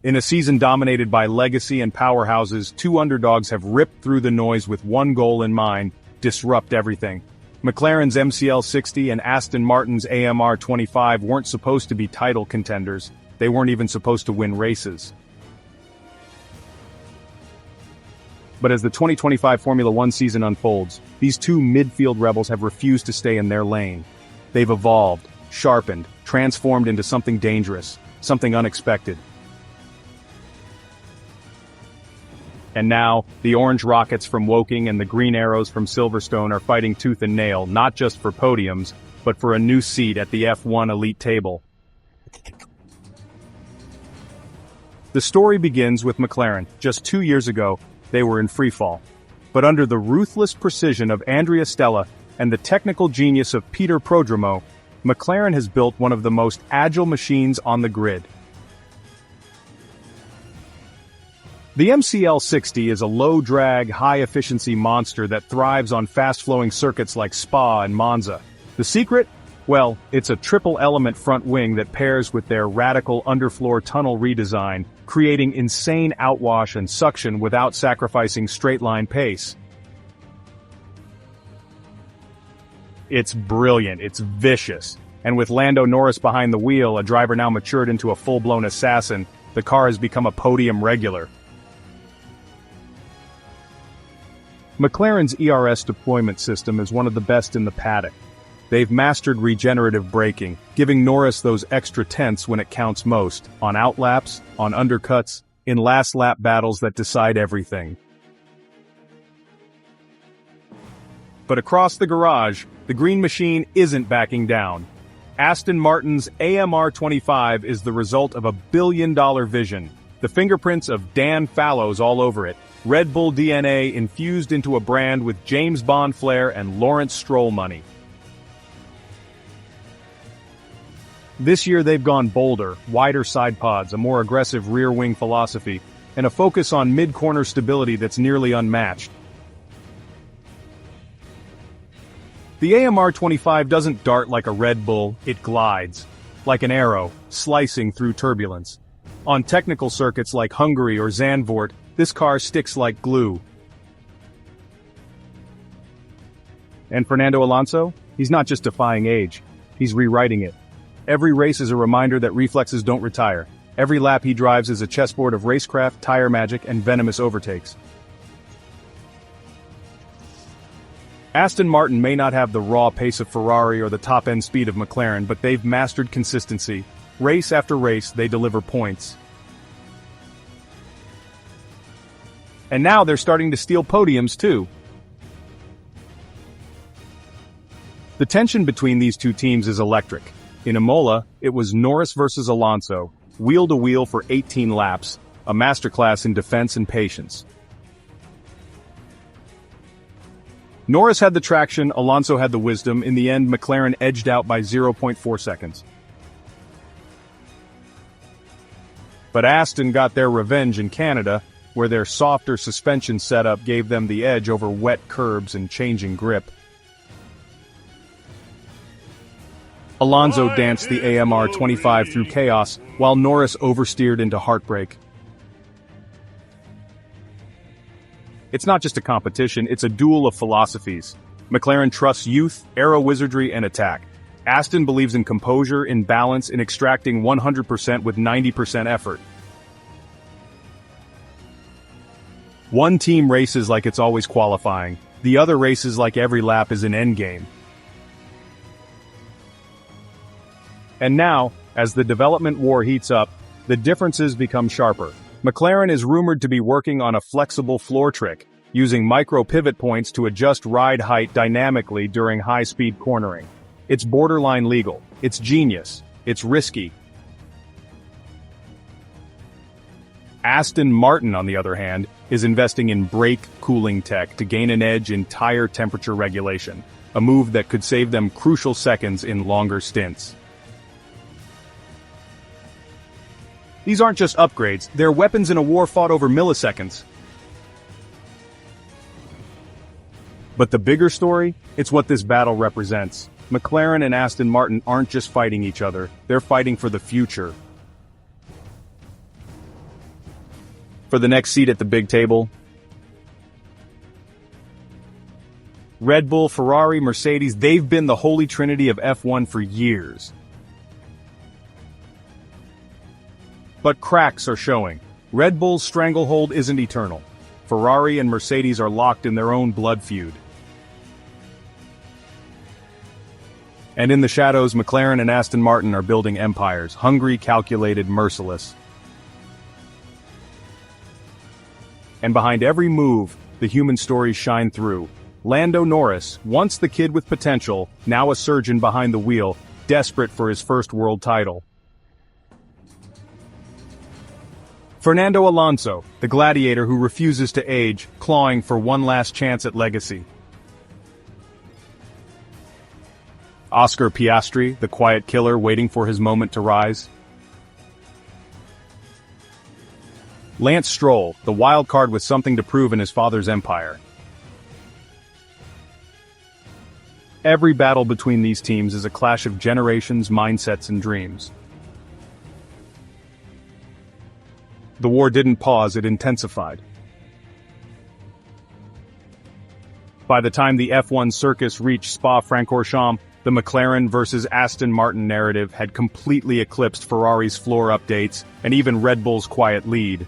In a season dominated by legacy and powerhouses, two underdogs have ripped through the noise with one goal in mind: disrupt everything. McLaren's MCL60 and Aston Martin's AMR25 weren't supposed to be title contenders. They weren't even supposed to win races. But as the 2025 Formula One season unfolds, these two midfield rebels have refused to stay in their lane. They've evolved, sharpened, transformed into something dangerous, something unexpected. And now, the orange rockets from Woking and the green arrows from Silverstone are fighting tooth and nail, not just for podiums, but for a new seat at the F1 elite table. The story begins with McLaren. Just 2 years ago, they were in freefall. But under the ruthless precision of Andrea Stella and the technical genius of Peter Prodromou, McLaren has built one of the most agile machines on the grid. The MCL60 is a low-drag, high-efficiency monster that thrives on fast-flowing circuits like Spa and Monza. The secret? Well, it's a triple-element front wing that pairs with their radical underfloor tunnel redesign, creating insane outwash and suction without sacrificing straight-line pace. It's brilliant, it's vicious. And with Lando Norris behind the wheel, a driver now matured into a full-blown assassin, the car has become a podium regular. McLaren's ERS deployment system is one of the best in the paddock. They've mastered regenerative braking, giving Norris those extra tenths when it counts most, on outlaps, on undercuts, in last-lap battles that decide everything. But across the garage, the green machine isn't backing down. Aston Martin's AMR25 is the result of a billion-dollar vision, the fingerprints of Dan Fallows all over it, Red Bull DNA infused into a brand with James Bond flair and Lawrence Stroll money. This year they've gone bolder, wider side pods, a more aggressive rear-wing philosophy, and a focus on mid-corner stability that's nearly unmatched. The AMR25 doesn't dart like a Red Bull, it glides, like an aero, slicing through turbulence. On technical circuits like Hungary or Zandvoort, this car sticks like glue. And Fernando Alonso? He's not just defying age, he's rewriting it. Every race is a reminder that reflexes don't retire. Every lap he drives is a chessboard of racecraft, tire magic, and venomous overtakes. Aston Martin may not have the raw pace of Ferrari or the top-end speed of McLaren, but they've mastered consistency. Race after race, they deliver points. And now they're starting to steal podiums too. The tension between these two teams is electric. In Imola, it was Norris versus Alonso, wheel-to-wheel for 18 laps, a masterclass in defense and patience. Norris had the traction, Alonso had the wisdom. In the end, McLaren edged out by 0.4 seconds. But Aston got their revenge in Canada, where their softer suspension setup gave them the edge over wet curbs and changing grip. Alonso danced the AMR25 through chaos, while Norris oversteered into heartbreak. It's not just a competition, it's a duel of philosophies. McLaren trusts youth, aero wizardry, and attack. Aston believes in composure, in balance, in extracting 100% with 90% effort. One team races like it's always qualifying, the other races like every lap is an endgame. And now, as the development war heats up, the differences become sharper. McLaren is rumored to be working on a flexible floor trick, using micro-pivot points to adjust ride height dynamically during high-speed cornering. It's borderline legal, it's genius, it's risky. Aston Martin, on the other hand, is investing in brake cooling tech to gain an edge in tire temperature regulation, a move that could save them crucial seconds in longer stints. These aren't just upgrades, they're weapons in a war fought over milliseconds. But the bigger story? It's what this battle represents. McLaren and Aston Martin aren't just fighting each other, they're fighting for the future. For the next seat at the big table, Red Bull, Ferrari, Mercedes, they've been the holy trinity of F1 for years. But cracks are showing. Red Bull's stranglehold isn't eternal. Ferrari and Mercedes are locked in their own blood feud. And in the shadows, McLaren and Aston Martin are building empires, hungry, calculated, merciless. And behind every move, the human stories shine through. Lando Norris, once the kid with potential, now a surgeon behind the wheel, desperate for his first world title. Fernando Alonso, the gladiator who refuses to age, clawing for one last chance at legacy. Oscar Piastri, the quiet killer waiting for his moment to rise. Lance Stroll, the wild card with something to prove in his father's empire. Every battle between these teams is a clash of generations, mindsets, and dreams. The war didn't pause, it intensified. By the time the F1 circus reached Spa-Francorchamps, the McLaren versus Aston Martin narrative had completely eclipsed Ferrari's floor updates and even Red Bull's quiet lead.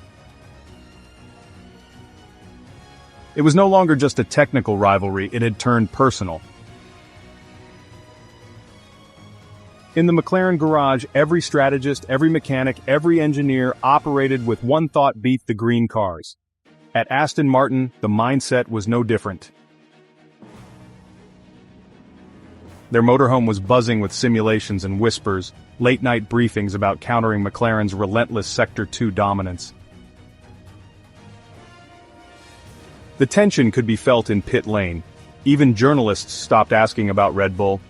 It was no longer just a technical rivalry, it had turned personal. In the McLaren garage, every strategist, every mechanic, every engineer operated with one thought: beat the green cars. At Aston Martin, the mindset was no different. Their motorhome was buzzing with simulations and whispers, late-night briefings about countering McLaren's relentless Sector 2 dominance. The tension could be felt in pit lane. Even journalists stopped asking about Red Bull.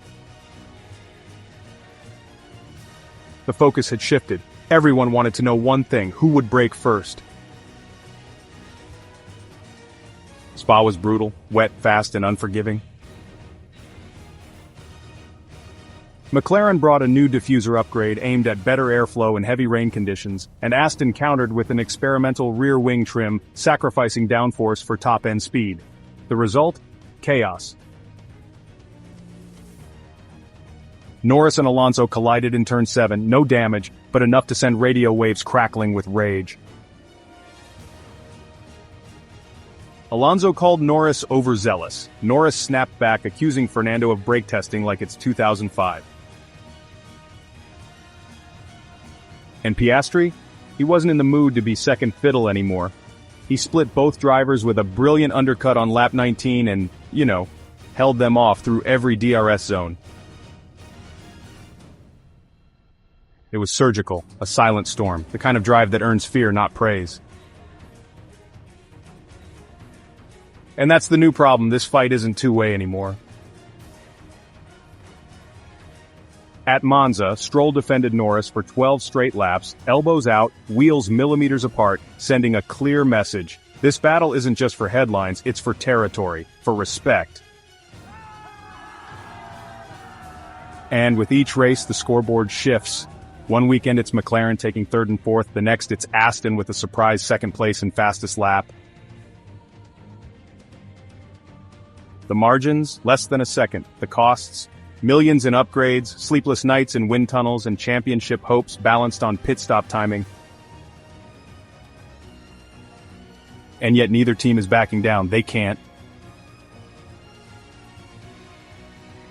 The focus had shifted. Everyone wanted to know one thing: who would break first? Spa was brutal, wet, fast, and unforgiving. McLaren brought a new diffuser upgrade aimed at better airflow in heavy rain conditions, and Aston countered with an experimental rear wing trim, sacrificing downforce for top-end speed. The result? Chaos. Norris and Alonso collided in turn 7, no damage, but enough to send radio waves crackling with rage. Alonso called Norris overzealous. Norris snapped back, accusing Fernando of brake testing like it's 2005. And Piastri? He wasn't in the mood to be second fiddle anymore. He split both drivers with a brilliant undercut on lap 19 and, held them off through every DRS zone. It was surgical, a silent storm, the kind of drive that earns fear, not praise. And that's the new problem: this fight isn't two-way anymore. At Monza, Stroll defended Norris for 12 straight laps, elbows out, wheels millimeters apart, sending a clear message. This battle isn't just for headlines, it's for territory, for respect. And with each race, the scoreboard shifts. One weekend it's McLaren taking 3rd and 4th, the next it's Aston with a surprise 2nd place and fastest lap. The margins, less than a second. The costs, millions in upgrades, sleepless nights in wind tunnels, and championship hopes balanced on pit stop timing. And yet neither team is backing down. They can't.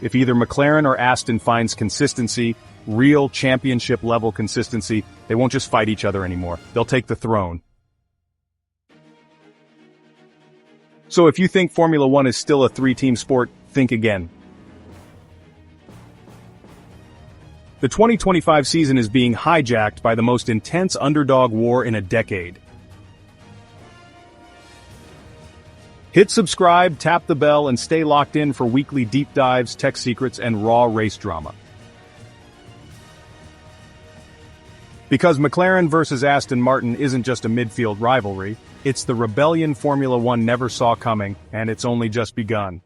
If either McLaren or Aston finds consistency, real championship-level consistency, they won't just fight each other anymore. They'll take the throne. So if you think Formula One is still a 3-team sport, think again. The 2025 season is being hijacked by the most intense underdog war in a decade. Hit subscribe, tap the bell, and stay locked in for weekly deep dives, tech secrets, and raw race drama. Because McLaren versus Aston Martin isn't just a midfield rivalry, it's the rebellion Formula One never saw coming, and it's only just begun.